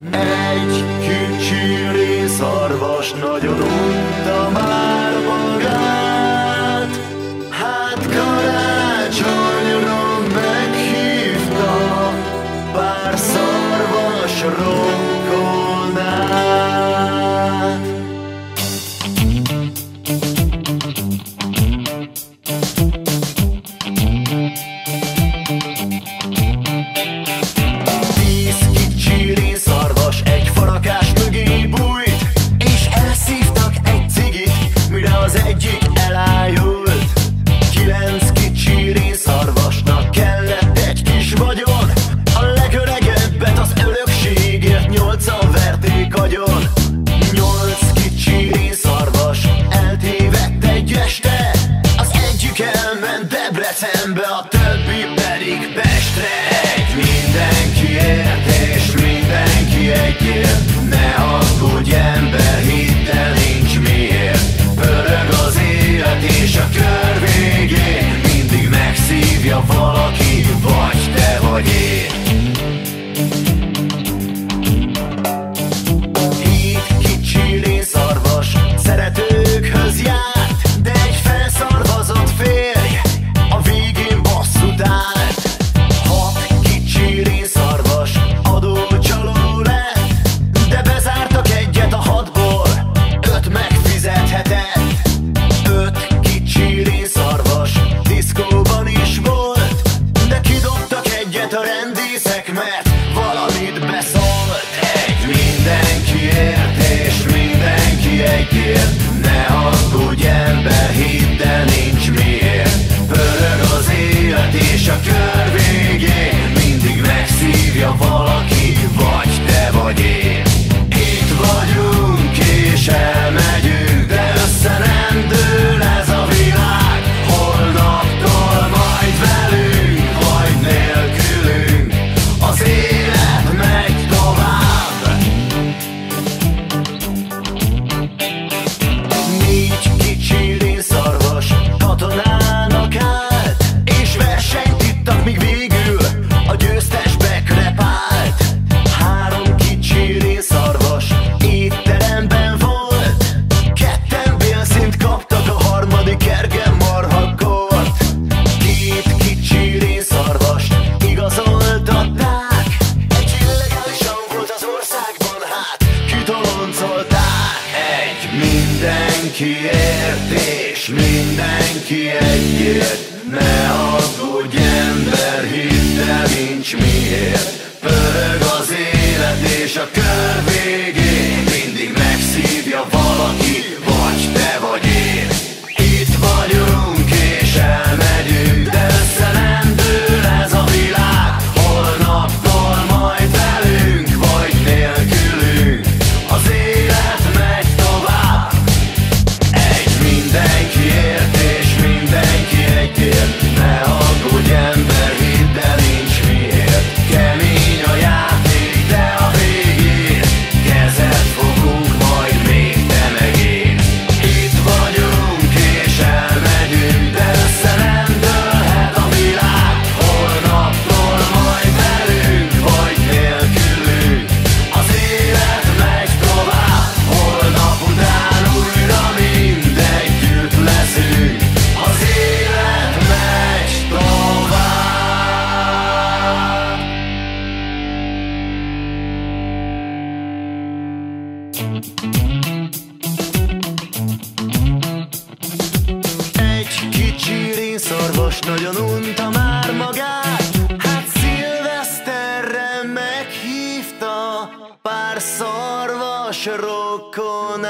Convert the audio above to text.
Egy kicsi részarvas nagyon unta már magát. Hát karácsonyra meghívta pár szarvas rokonát. Debrecenbe, a többi pedig Pestre. Egy mindenkiért és mindenki egyért. Ne aggódj ember, hidd el, nincs miért. Pörög az élet és a kör végén mindig megszívja valaki, vagy te vagy én. Híd kicsi részarvas szeretőkhöz járt, de egy felszarvazott férj a végén bosszút állt. 6 kicsi részarvas adócsaló lett, de bezártak egyet a 6-ból, 5 megfizethetett. 5 kicsi részarvas diszkóban is volt, de kidobtak egyet a rendészek, mert valamit beszólt. Egy mindenkiért és mindenki egyért. Ne aggódj ember, hidd el, nincs miért. Pörög az élet és a kör végén mindig megszívja valaki, vagy te vagy én. Itt vagyunk és elmegyünk, de össze nem dől ez a világ. Holnaptól majd velünk, vagy nélkülünk, az élet megy tovább. 4 kicsi részarvas katonának állt, és versenyt ittak, míg végül a győztes bekrepált. 3 kicsi részarvas étteremben volt, 2 bélszint kaptak, a harmadik ergen marhakort. 2 kicsi részarvast igazoltatták, egy illegálisan volt az országban, hát kitoloncolták. Egy mindenkiért és mindenki egyért. Ne aggódj ember, hidd el, nincs miért. Pörög az élet és a kör végén mindig megszívja valaki, vagy te vagy én. Itt vagyunk és elmegyünk, de össze nem dől ez a világ. Holnaptól majd velünk, vagy nélkülünk, az élet megy tovább. Egy mindenkiért és mindenki egyért. Ne aggódj ember, hidd el, nincs miért. Kemény a játék, de a végén kezet fogunk majd még te meg én. Itt vagyunk és elmegyünk, de össze nem dőlhet a világ. Holnaptól majd velünk, vagy nélkülünk, az élet megy tovább. Holnap után újra mind együtt leszünk, az élet megy tovább. Egy kicsi részarvas nagyon unta már magát, hát szilveszterre meghívta pár szarvas rokonát.